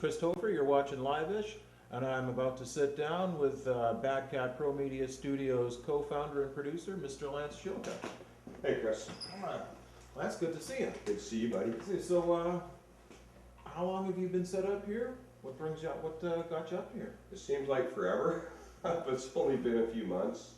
Chris Topher. You're watching LIVEish, and I'm about to sit down with BadCat Pro Media Studios co-founder and producer, Mr. Lance Schilka. Hey, Chris. Lance, good to see you. Good to see you, buddy. So, how long have you been set up here? What brings you up? What got you up here? It seems like forever, but it's only been a few months.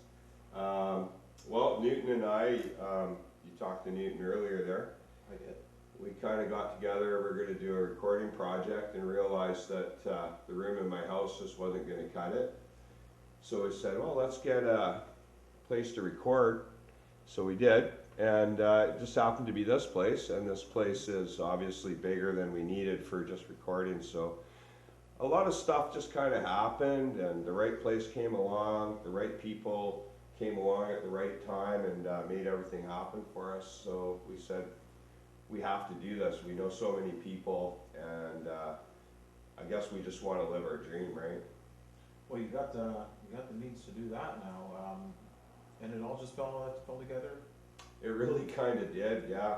Well, Newton and I, you talked to Newton earlier there. I did. We kind of got together, we're going to do a recording project and realized that the room in my house just wasn't going to cut it. So we said, well, let's get a place to record. So we did, and it just happened to be this place, and this place is obviously bigger than we needed for just recording. So a lot of stuff just kind of happened, and the right place came along, the right people came along at the right time and made everything happen for us. So we said, we have to do this. We know so many people, and I guess we just want to live our dream, right? Well, you got the means to do that now, and it all just fell together. It really kind of did, yeah.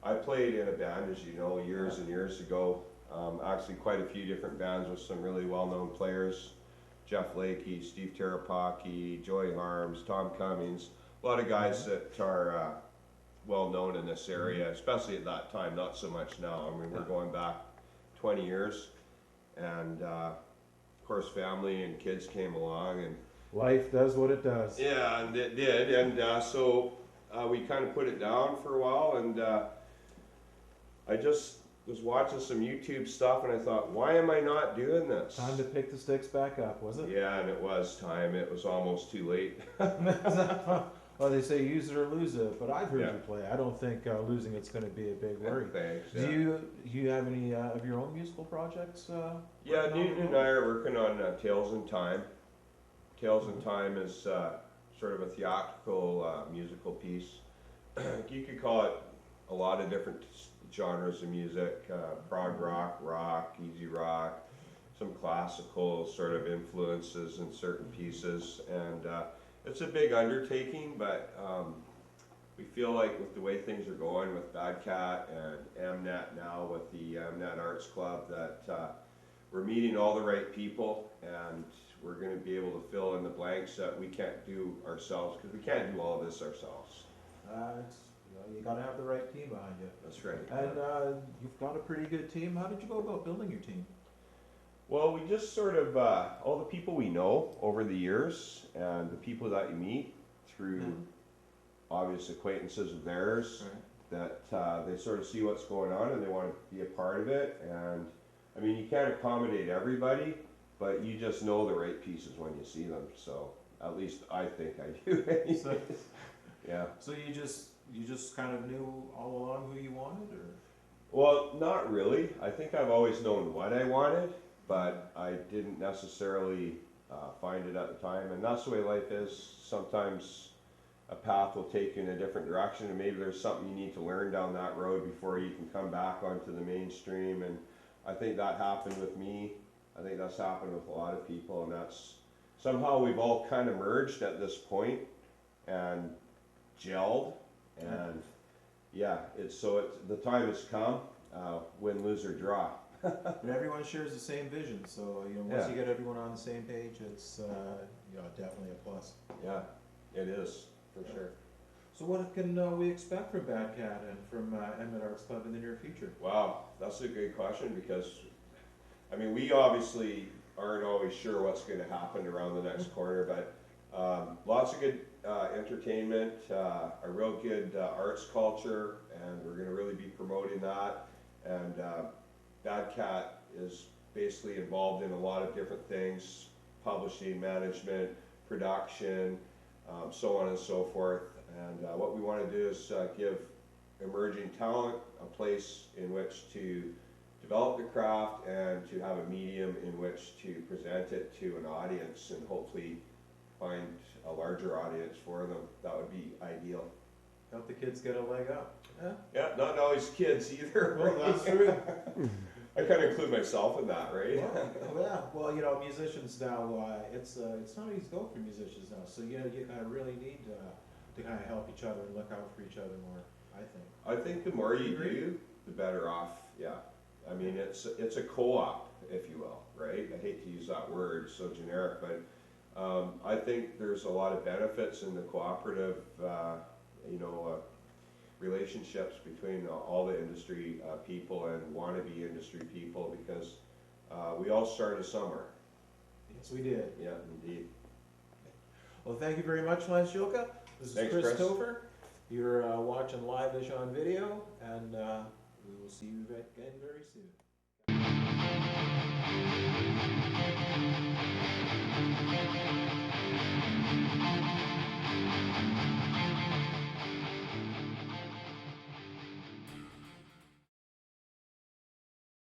I played in a band, as you know, years and years ago. Actually, quite a few different bands with some really well-known players. Jeff Lakey, Steve Terapaki, Joey Harms, Tom Cummings. A lot of guys that are well known in this area, especially at that time, not so much now. I mean, we're going back 20 years, and of course family and kids came along, and Life does what it does. yeah, and it did, and so we kind of put it down for a while, and I just was watching some YouTube stuff, and I thought, why am I not doing this? Time to pick the sticks back up, was it? Yeah, and it was time. It was almost too late. Well, they say use it or lose it, but I've heard Yeah. you play. I don't think losing it's going to be a big worry. Thanks. Do you have any of your own musical projects? Yeah, working on Newton and I are working on Tales in Time. Tales in Time is sort of a theatrical musical piece. You could call it a lot of different genres of music, prog rock, rock, easy rock, some classical sort of influences in certain pieces, and it's a big undertaking, but we feel like with the way things are going with BadCat and MNet now with the MNet Arts Club, that we're meeting all the right people, and we're going to be able to fill in the blanks that we can't do ourselves, because we can't do all of this ourselves. You got to have the right team behind you. That's right. And you've got a pretty good team. How did you go about building your team? Well, we just sort of, all the people we know over the years, and the people that you meet through obvious acquaintances of theirs, that they sort of see what's going on and they want to be a part of it. And I mean, you can't accommodate everybody, but you just know the right pieces when you see them. So at least I think I do. So, yeah. So you just kind of knew all along who you wanted, or? Well, not really. I think I've always known what I wanted, but I didn't necessarily find it at the time. And that's the way life is. Sometimes a path will take you in a different direction, and maybe there's something you need to learn down that road before you can come back onto the mainstream. And I think that happened with me. I think that's happened with a lot of people, and that's somehow we've all kind of merged at this point and gelled. And yeah, the time has come, win, lose, or draw. But everyone shares the same vision, so once you get everyone on the same page, it's definitely a plus. Yeah, it is for sure. So what can we expect from BadCat and from MNet Arts Club in the near future? Wow, that's a good question, because I mean, we obviously aren't always sure what's going to happen around the next corner, but lots of good entertainment, a real good arts culture, and we're going to really be promoting that. And BadCat is basically involved in a lot of different things: publishing, management, production, so on and so forth. And what we want to do is give emerging talent a place in which to develop the craft and to have a medium in which to present it to an audience, and hopefully find a larger audience for them. That would be ideal. Help the kids get a leg up. Yeah, not always kids either. Well, that's true. I kind of include myself in that, right? Well, musicians now, it's not easy to go for musicians now, so you kind of really need to kind of help each other and look out for each other more, I think. I think the more you do, the better off, yeah, I mean, it's a co-op, if you will, right? I hate to use that word, so generic, but I think there's a lot of benefits in the cooperative, you know, relationships between all the industry people and wannabe industry people, because we all started somewhere. Yes, we did. Yeah, indeed. Well, thank you very much, Lance Schilka. This is Thanks, Chris Chris. Topher. You're watching LIVEish on video, and we will see you again very soon.